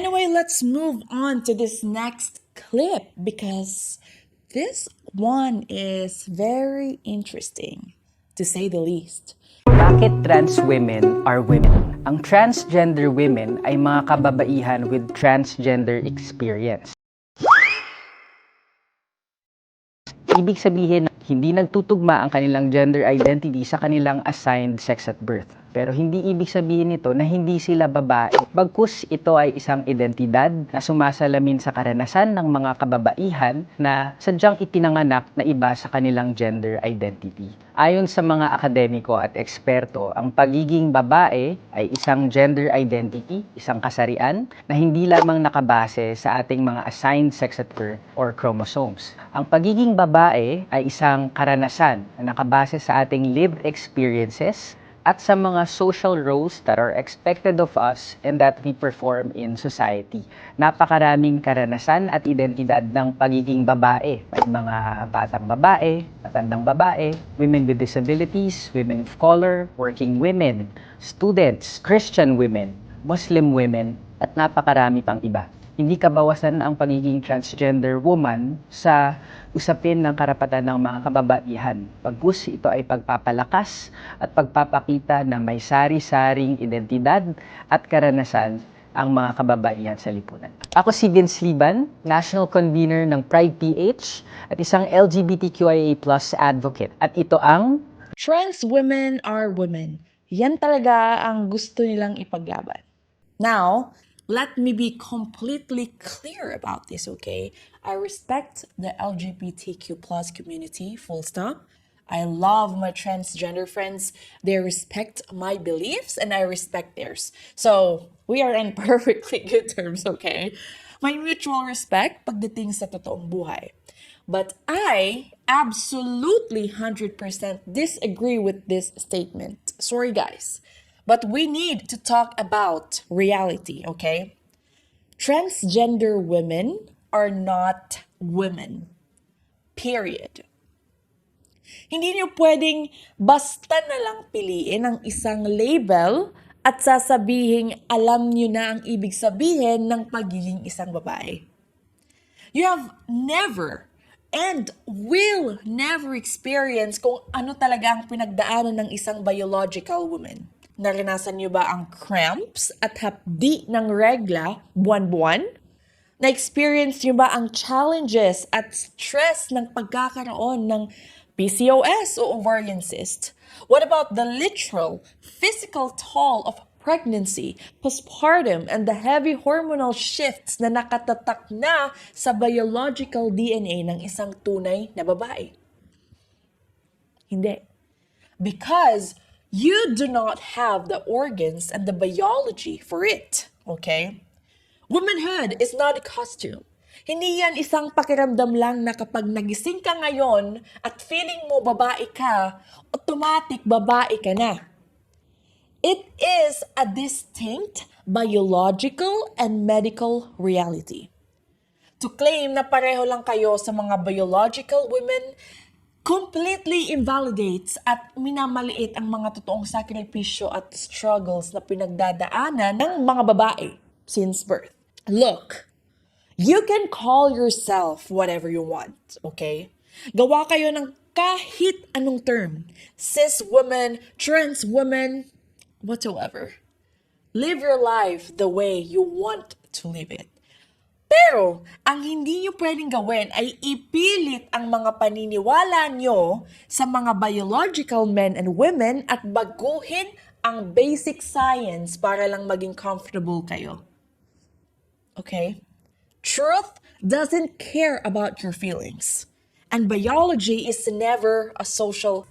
Anyway, let's move on to this next clip because this one is very interesting, to say the least. Bakit trans women are women? Ang transgender women ay mga kababaihan with transgender experience. Ibig sabihin, hindi nagtutugma ang kanilang gender identity sa kanilang assigned sex at birth. Pero hindi ibig sabihin nito na hindi sila babae. Bagkus ito ay isang identidad na sumasalamin sa karanasan ng mga kababaihan na sadyang ipinanganak na iba sa kanilang gender identity. Ayon sa mga akademiko at eksperto, ang pagiging babae ay isang gender identity, isang kasarian na hindi lamang nakabase sa ating mga assigned sex at birth or chromosomes. Ang pagiging babae ay isang karanasan na nakabase sa ating lived experiences at sa mga social roles that are expected of us and that we perform in society. Napakaraming karanasan at identidad ng pagiging babae. May mga batang babae, matandang babae, women with disabilities, women of color, working women, students, Christian women, Muslim women, at napakarami pang iba. Hindi kabawasan ang pagiging transgender woman sa usapin ng karapatan ng mga kababaihan. Pagkus ito ay pagpapalakas at pagpapakita na may sari-saring identidad at karanasan ang mga kababaihan sa lipunan. Ako si Vince Liban, National Convener ng Pride PH at isang LGBTQIA+ advocate. At ito ang Trans women are women. Yan talaga ang gusto nilang ipaglaban. Now, let me be completely clear about this, okay? I respect the LGBTQ plus community, full stop. I love my transgender friends. They respect my beliefs and I respect theirs. So, we are on perfectly good terms, okay? May mutual respect pagdating sa totoong buhay. But I absolutely 100% disagree with this statement. Sorry, guys. But we need to talk about reality, okay? Transgender women are not women. Period. Hindi niyo pwedeng basta na lang piliin ang isang label at sasabihin alam niyo na ang ibig sabihin ng pagiging isang babae. You have never and will never experience kung ano talaga ang pinagdaanan ng isang biological woman. Naranasan niyo ba ang cramps at hapdi ng regla buwan-buwan? Na-experience niyo ba ang challenges at stress ng pagkakaroon ng PCOS o ovarian cyst? What about the literal, physical toll of pregnancy, postpartum, and the heavy hormonal shifts na nakatatak na sa biological DNA ng isang tunay na babae? Hindi. Because you do not have the organs and the biology for it, okay? Womanhood is not a costume. Hindi yan isang pakiramdam lang na kapag nagising ka ngayon at feeling mo babae ka, automatic babae ka na. It is a distinct biological and medical reality. To claim na pareho lang kayo sa mga biological women completely invalidates at minamaliit ang mga totoong sakripisyo at struggles na pinagdadaanan ng mga babae since birth. Look, you can call yourself whatever you want, okay? Gawa kayo ng kahit anong term. Cis woman, trans woman, whatsoever. Live your life the way you want to live it. Pero, ang hindi nyo pwedeng gawin ay ipilit ang mga paniniwala nyo sa mga biological men and women at baguhin ang basic science para lang maging comfortable kayo. Okay? Truth doesn't care about your feelings. And biology is never a social